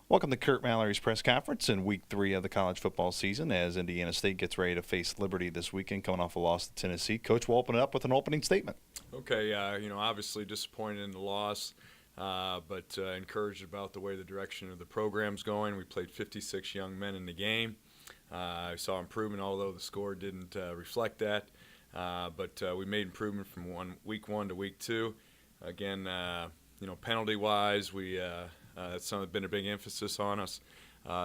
Welcome to Curt Mallory's press conference in week 3 of the college football season as Indiana State gets ready to face Liberty this weekend, coming off a loss to Tennessee. Coach will open it up with an opening statement. Okay, obviously disappointed in the loss, but encouraged about the way the direction of the program's going. We played 56 young men in the game. I saw improvement, although the score didn't reflect that. But we made improvement from week one to week 2. Again, penalty-wise, that's been a big emphasis on us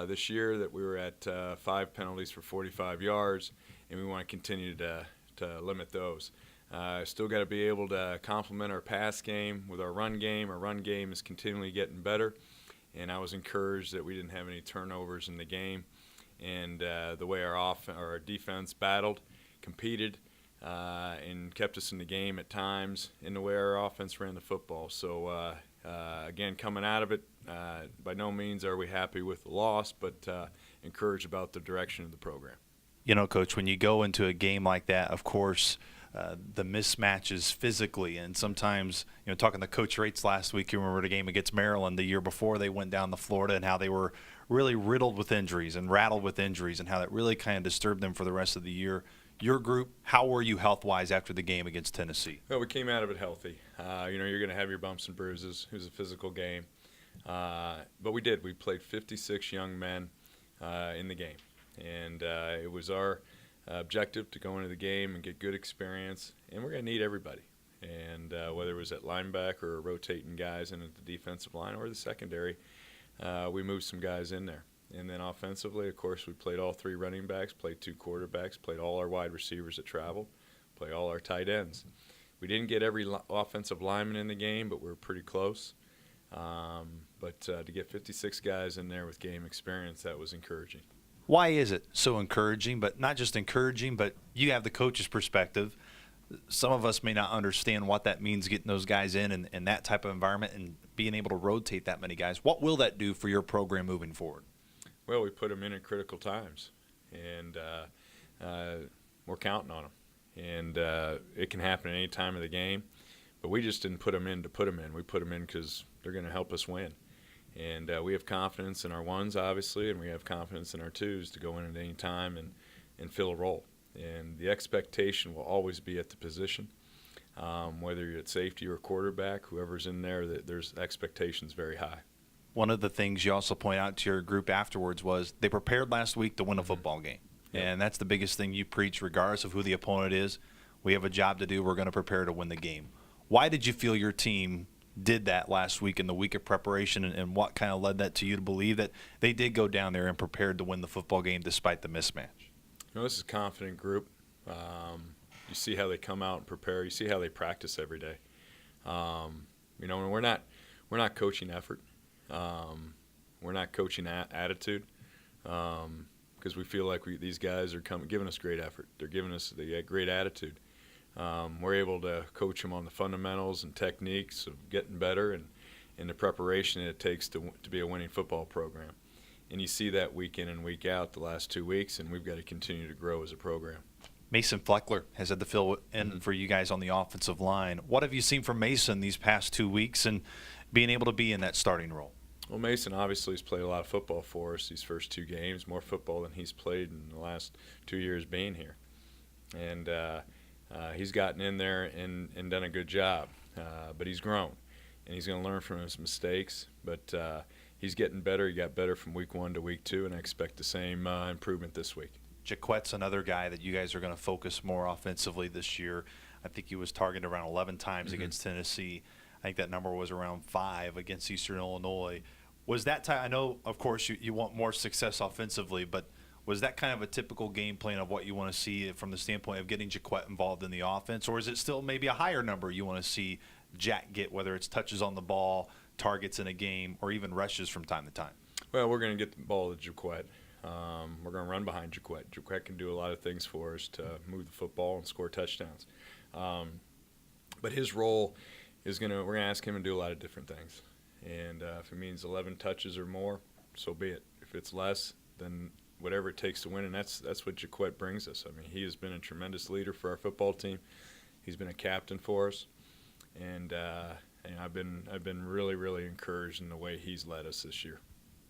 this year, that we were at 5 penalties for 45 yards, and we want to continue to limit those. Still got to be able to complement our pass game with our run game. Our run game is continually getting better, and I was encouraged that we didn't have any turnovers in the game, and the way our defense battled, competed, and kept us in the game at times, in the way our offense ran the football. So again, coming out of it, by no means are we happy with the loss, but encouraged about the direction of the program. You know, Coach, when you go into a game like that, of course, the mismatches physically, and sometimes, talking to Coach Rates last week, you remember the game against Maryland the year before they went down to Florida and how they were really riddled with injuries and rattled with injuries and how that really kind of disturbed them for the rest of the year. Your group, how were you health-wise after the game against Tennessee? Well, we came out of it healthy. You're going to have your bumps and bruises. It was a physical game. But we did. We played 56 young men in the game. And it was our objective to go into the game and get good experience. And we're going to need everybody. And whether it was at linebacker or rotating guys in at the defensive line or the secondary, we moved some guys in there. And then offensively, of course, we played all 3 running backs, played 2 quarterbacks, played all our wide receivers that traveled, played all our tight ends. We didn't get every offensive lineman in the game, but we were pretty close. But to get 56 guys in there with game experience, that was encouraging. Why is it so encouraging, but not just encouraging, but you have the coach's perspective. Some of us may not understand what that means, getting those guys in that type of environment and being able to rotate that many guys. What will that do for your program moving forward? Well, we put them in at critical times, and we're counting on them. And it can happen at any time of the game, but we just didn't put them in to put them in. We put them in because they're going to help us win. And we have confidence in our ones, obviously, and we have confidence in our twos to go in at any time and fill a role. And the expectation will always be at the position, whether you're at safety or quarterback, whoever's in there, there's expectations very high. One of the things you also point out to your group afterwards was they prepared last week to win a football game. Yep. And that's the biggest thing you preach, regardless of who the opponent is. We have a job to do. We're going to prepare to win the game. Why did you feel your team did that last week in the week of preparation, and what kind of led that to you to believe that they did go down there and prepared to win the football game despite the mismatch? This is a confident group. You see how they come out and prepare. You see how they practice every day. And we're not coaching effort. We're not coaching attitude, because we feel like these guys are giving us great effort. They're giving us the great attitude. We're able to coach them on the fundamentals and techniques of getting better and the preparation it takes to be a winning football program. And you see that week in and week out the last 2 weeks, and we've got to continue to grow as a program. Mason Fleckler has had to fill in for you guys on the offensive line. What have you seen from Mason these past 2 weeks and being able to be in that starting role? Well, Mason obviously has played a lot of football for us these first 2 games, more football than he's played in the last 2 years being here. And he's gotten in there and done a good job, but he's grown, and he's going to learn from his mistakes. But he's getting better. He got better from week 1 to week 2, and I expect the same improvement this week. Jaquette's another guy that you guys are going to focus more offensively this year. I think he was targeted around 11 times against Tennessee. I think that number was around 5 against Eastern Illinois. Was that time? I know, of course, you want more success offensively, but was that kind of a typical game plan of what you want to see from the standpoint of getting Jaquette involved in the offense, or is it still maybe a higher number you want to see Jack get, whether it's touches on the ball, targets in a game, or even rushes from time to time? Well, we're going to get the ball to Jaquette. We're going to run behind Jaquette. Jaquette can do a lot of things for us to move the football and score touchdowns. But his role is we're going to ask him to do a lot of different things. And if it means 11 touches or more, so be it. If it's less, then whatever it takes to win, and that's what Jaquette brings us. I mean, he has been a tremendous leader for our football team. He's been a captain for us, and I've been really, really encouraged in the way he's led us this year.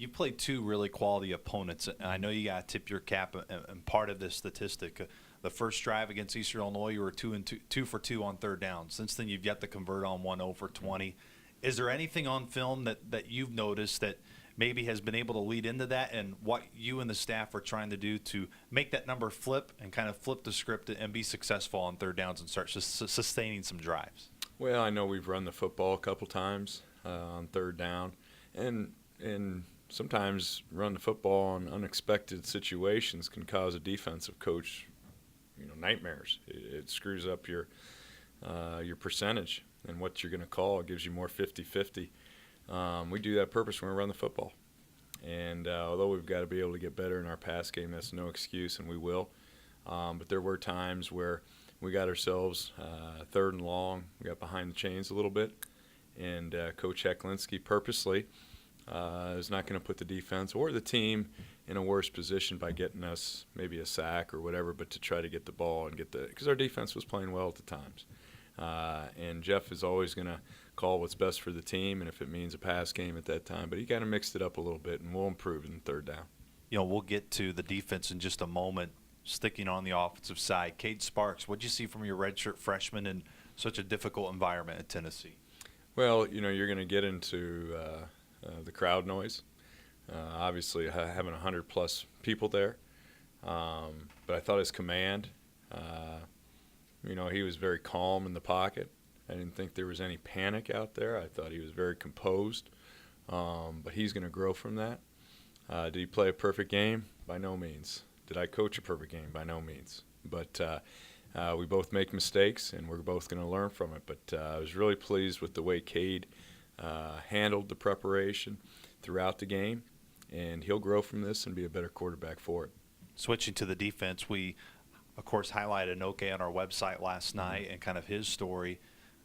You played two really quality opponents, and I know you got to tip your cap. And part of this statistic, the first drive against Eastern Illinois, you were 2 for 2 on third down. Since then, you've yet to convert on 1 0 for 20. Is there anything on film that you've noticed that maybe has been able to lead into that, and what you and the staff are trying to do to make that number flip and kind of flip the script and be successful on third downs and start sustaining some drives? Well, I know we've run the football a couple times on third down, and sometimes run the football in unexpected situations can cause a defensive coach, nightmares. It screws up your percentage and what you're going to call. It gives you more 50-50. We do that purpose when we run the football. And although we've got to be able to get better in our pass game, that's no excuse, and we will. But there were times where we got ourselves third and long. We got behind the chains a little bit. And Coach Hecklinski purposely is not going to put the defense or the team in a worse position by getting us maybe a sack or whatever, but to try to get the ball and because our defense was playing well at the times. And Jeff is always going to call what's best for the team, and if it means a pass game at that time. But he kind of mixed it up a little bit, and we'll improve in third down. We'll get to the defense in just a moment. Sticking on the offensive side, Cade Sparks, what did you see from your redshirt freshman in such a difficult environment at Tennessee? Well, you're going to get into the crowd noise. Obviously, having 100-plus people there. But I thought his command, he was very calm in the pocket. I didn't think there was any panic out there. I thought he was very composed. But he's going to grow from that. Did he play a perfect game? By no means. Did I coach a perfect game? By no means. But we both make mistakes, and we're both going to learn from it. But I was really pleased with the way Cade handled the preparation throughout the game, and he'll grow from this and be a better quarterback for it. Switching to the defense, we, of course, highlighted Noke on our website last night and kind of his story.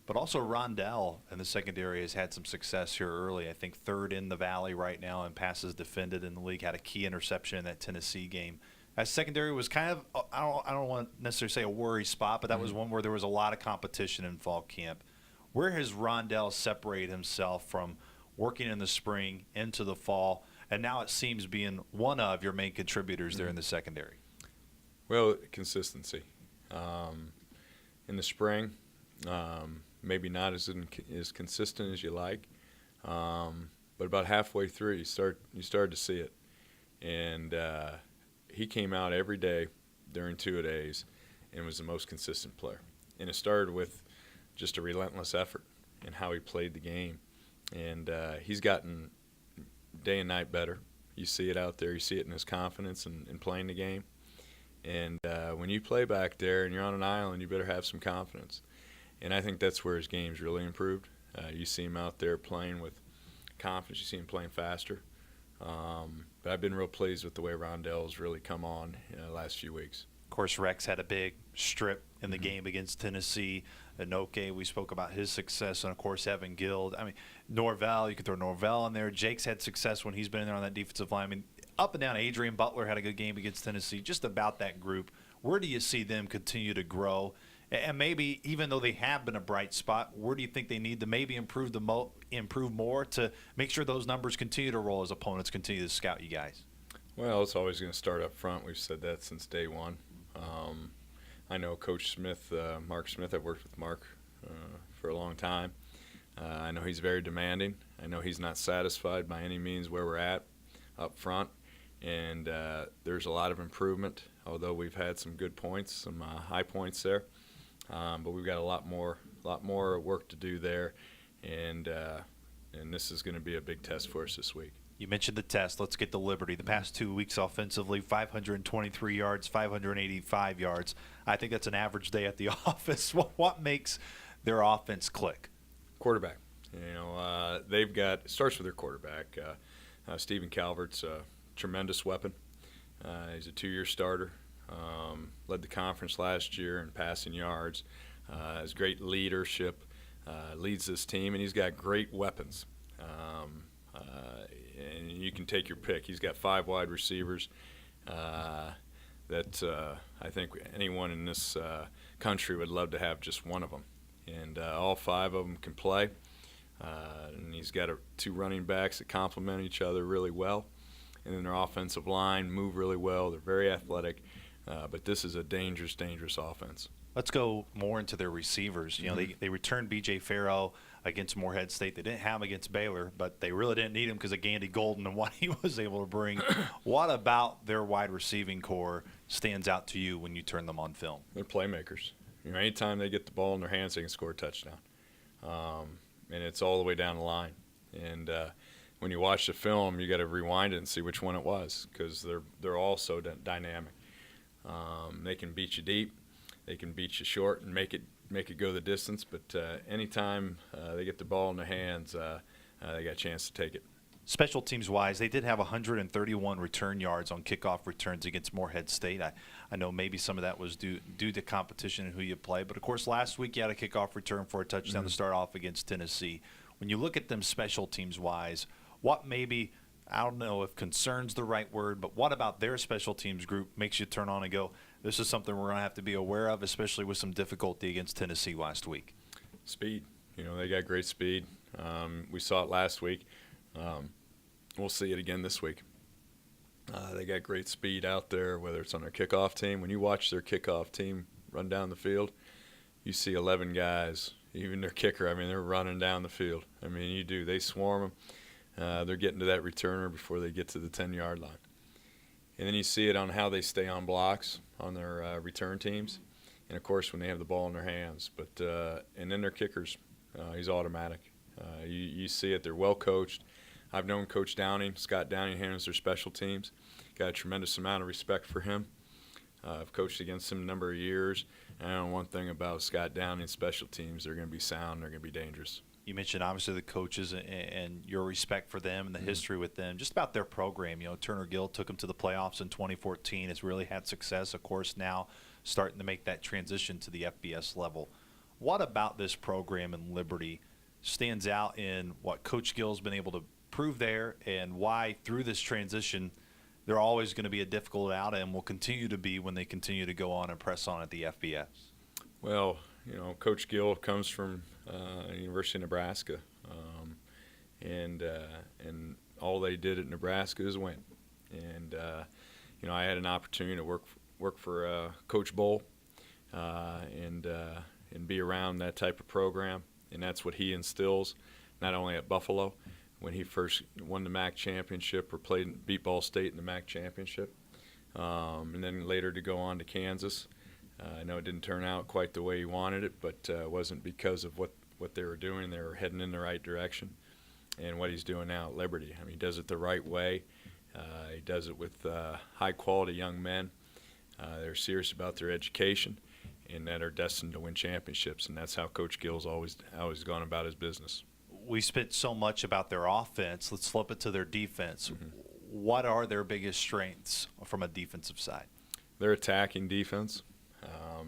But also Rondell in the secondary has had some success here early. I think third in the Valley right now in passes defended in the league. Had a key interception in that Tennessee game. That secondary was kind of, I don't want to necessarily say a worry spot, but that was one where there was a lot of competition in fall camp. Where has Rondell separated himself from working in the spring into the fall, and now it seems being one of your main contributors there in the secondary? Well, consistency. In the spring, maybe not as consistent as you like, but about halfway through, you started to see it. And he came out every day during two-a-days and was the most consistent player. And it started with just a relentless effort in how he played the game. And he's gotten day and night better. You see it out there. You see it in his confidence in playing the game. And when you play back there and you're on an island, you better have some confidence. And I think that's where his game's really improved. You see him out there playing with confidence. You see him playing faster. But I've been real pleased with the way Rondell's really come on the last few weeks. Of course, Rex had a big strip in the game against Tennessee. Anoke, we spoke about his success, and of course Evan Guild. I mean, Norvell, you could throw Norvell in there. Jake's had success when he's been in there on that defensive line. I mean, up and down, Adrian Butler had a good game against Tennessee. Just about that group, where do you see them continue to grow? And maybe even though they have been a bright spot, where do you think they need to maybe improve more to make sure those numbers continue to roll as opponents continue to scout you guys? Well, it's always going to start up front. We've said that since day one. I know Coach Smith, Mark Smith. I've worked with Mark for a long time. I know he's very demanding. I know he's not satisfied by any means where we're at up front. And there's a lot of improvement, although we've had some good points, some high points there. But we've got a lot more work to do there, and this is going to be a big test for us this week. You mentioned the test. Let's get to Liberty. The past 2 weeks offensively, 523 yards, 585 yards. I think that's an average day at the office. What makes their offense click? Quarterback. They've got – it starts with their quarterback. Stephen Calvert's a tremendous weapon. He's a 2-year starter. Led the conference last year in passing yards. Has great leadership, leads this team, and he's got great weapons. And you can take your pick. He's got 5 wide receivers that I think anyone in this country would love to have just one of them. And all 5 of them can play. And he's got 2 running backs that complement each other really well. and then their offensive line move really well. They're very athletic, but this is a dangerous, dangerous offense. Let's go more into their receivers. You know, they returned B.J. Farrell against Morehead State. They didn't have him against Baylor, but they really didn't need him because of Gandy Golden and what he was able to bring. What about their wide receiving core stands out to you when you turn them on film? They're playmakers. You know, anytime they get the ball in their hands, they can score a touchdown. And it's all the way down the line. And when you watch the film, you got to rewind it and see which one it was because they're all so dynamic. They can beat you deep. They can beat you short and make it go the distance, but anytime they get the ball in their hands, they got a chance to take it. Special teams wise, they did have 131 return yards on kickoff returns against Morehead State. I know maybe some of that was due to competition and who you play, but of course last week you had a kickoff return for a touchdown to start off against Tennessee. When you look at them special teams wise, what maybe, I don't know if concern's the right word, but what about their special teams group makes you turn on and go, this is something we're going to have to be aware of, especially with some difficulty against Tennessee last week? Speed. You know, they got great speed. We saw it last week. We'll see it again this week. They got great speed out there, whether it's on their kickoff team. When you watch their kickoff team run down the field, you see 11 guys, even their kicker. I mean, they're running down the field. I mean, you do. They swarm them. They're getting to that returner before they get to the 10-yard line. And then you see it on how they stay on blocks on their return teams. And, of course, when they have the ball in their hands. And then their kickers, he's automatic. You see it. They're well coached. I've known Coach Downing. Scott Downing handles their special teams. Got a tremendous amount of respect for him. I've coached against him a number of years. And I know one thing about Scott Downing's special teams, they're going to be sound. They're going to be dangerous. You mentioned obviously the coaches and your respect for them and the history with them. Just about their program, you know, Turner Gill took them to the playoffs in 2014. Has really had success, of course, now starting to make that transition to the FBS level. What about this program in Liberty stands out in what Coach Gill's been able to prove there and why through this transition they're always going to be a difficult out and will continue to be when they continue to go on and press on at the FBS? Well, you know, Coach Gill comes from University of Nebraska, and all they did at Nebraska is win. And you know, I had an opportunity to work for Coach Bowl and be around that type of program, and that's what he instills, not only at Buffalo when he first won the MAC championship or beat Ball State in the MAC championship, and then later to go on to Kansas. I know it didn't turn out quite the way he wanted it, but it wasn't because of what they were doing. They were heading in the right direction. And what he's doing now at Liberty, I mean, he does it the right way. He does it with high-quality young men. They're serious about their education and that are destined to win championships, and that's how Coach Gill's always gone about his business. We spent so much about their offense. Let's flip it to their defense. What are their biggest strengths from a defensive side? Their attacking defense.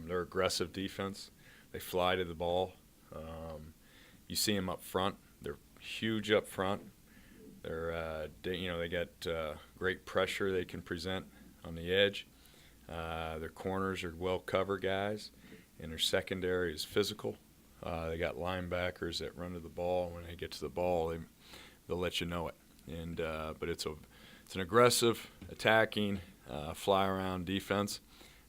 Their aggressive defense. They fly to the ball. You see them up front. They're huge up front. They got great pressure they can present on the edge. Their corners are well-covered guys, and their secondary is physical. They got linebackers that run to the ball. When they get to the ball, they'll let you know it. And but it's an aggressive, attacking, fly-around defense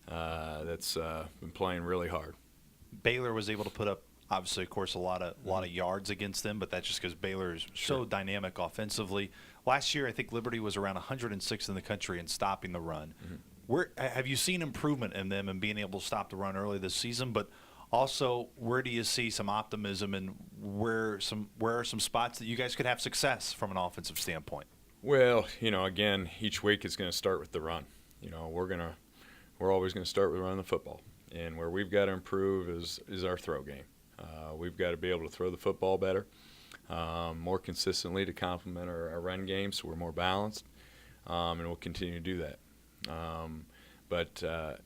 that's been playing really hard. Baylor was able to put up, obviously, of course, a lot of yards against them, but that's just because Baylor is so dynamic offensively. Last year, I think Liberty was around 106th in the country in stopping the run. Where have you seen improvement in them and being able to stop the run early this season? But also, where do you see some optimism and where are some spots that you guys could have success from an offensive standpoint? Well, you know, again, each week is going to start with the run. You know, we're always going to start with running the football, and where we've got to improve is our throw game. We've got to be able to throw the football better, more consistently to complement our run game, so we're more balanced, and we'll continue to do that. But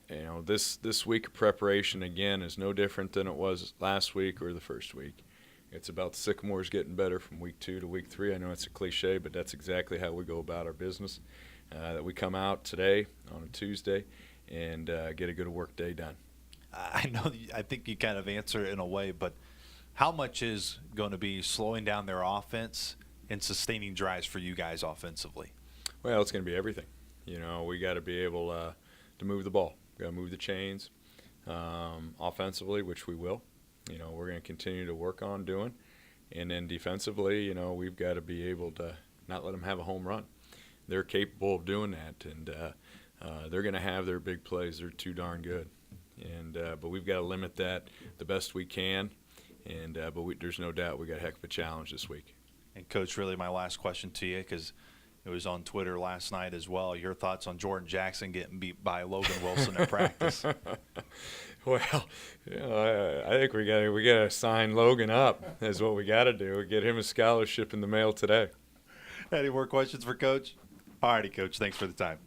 you know, this week of preparation again is no different than it was last week or the first week. It's about the Sycamores getting better from week 2 to week 3. I know it's a cliche, but that's exactly how we go about our business. That we come out today on a Tuesday and get a good work day done. I think you kind of answer it in a way, but how much is going to be slowing down their offense and sustaining drives for you guys offensively? Well, it's going to be everything. You know, we got to be able to move the ball. We got to move the chains offensively, which we will. You know, we're going to continue to work on doing. And then defensively, you know, we've got to be able to not let them have a home run. They're capable of doing that, and they're going to have their big plays. They're too darn good. And but we've got to limit that the best we can. And but there's no doubt we got a heck of a challenge this week. And Coach, really my last question to you, because it was on Twitter last night as well. Your thoughts on Jordan Jackson getting beat by Logan Wilson at practice? Well, you know, I think we got to sign Logan up. Is what we got to do. Get him a scholarship in the mail today. Any more questions for Coach? All righty, Coach. Thanks for the time.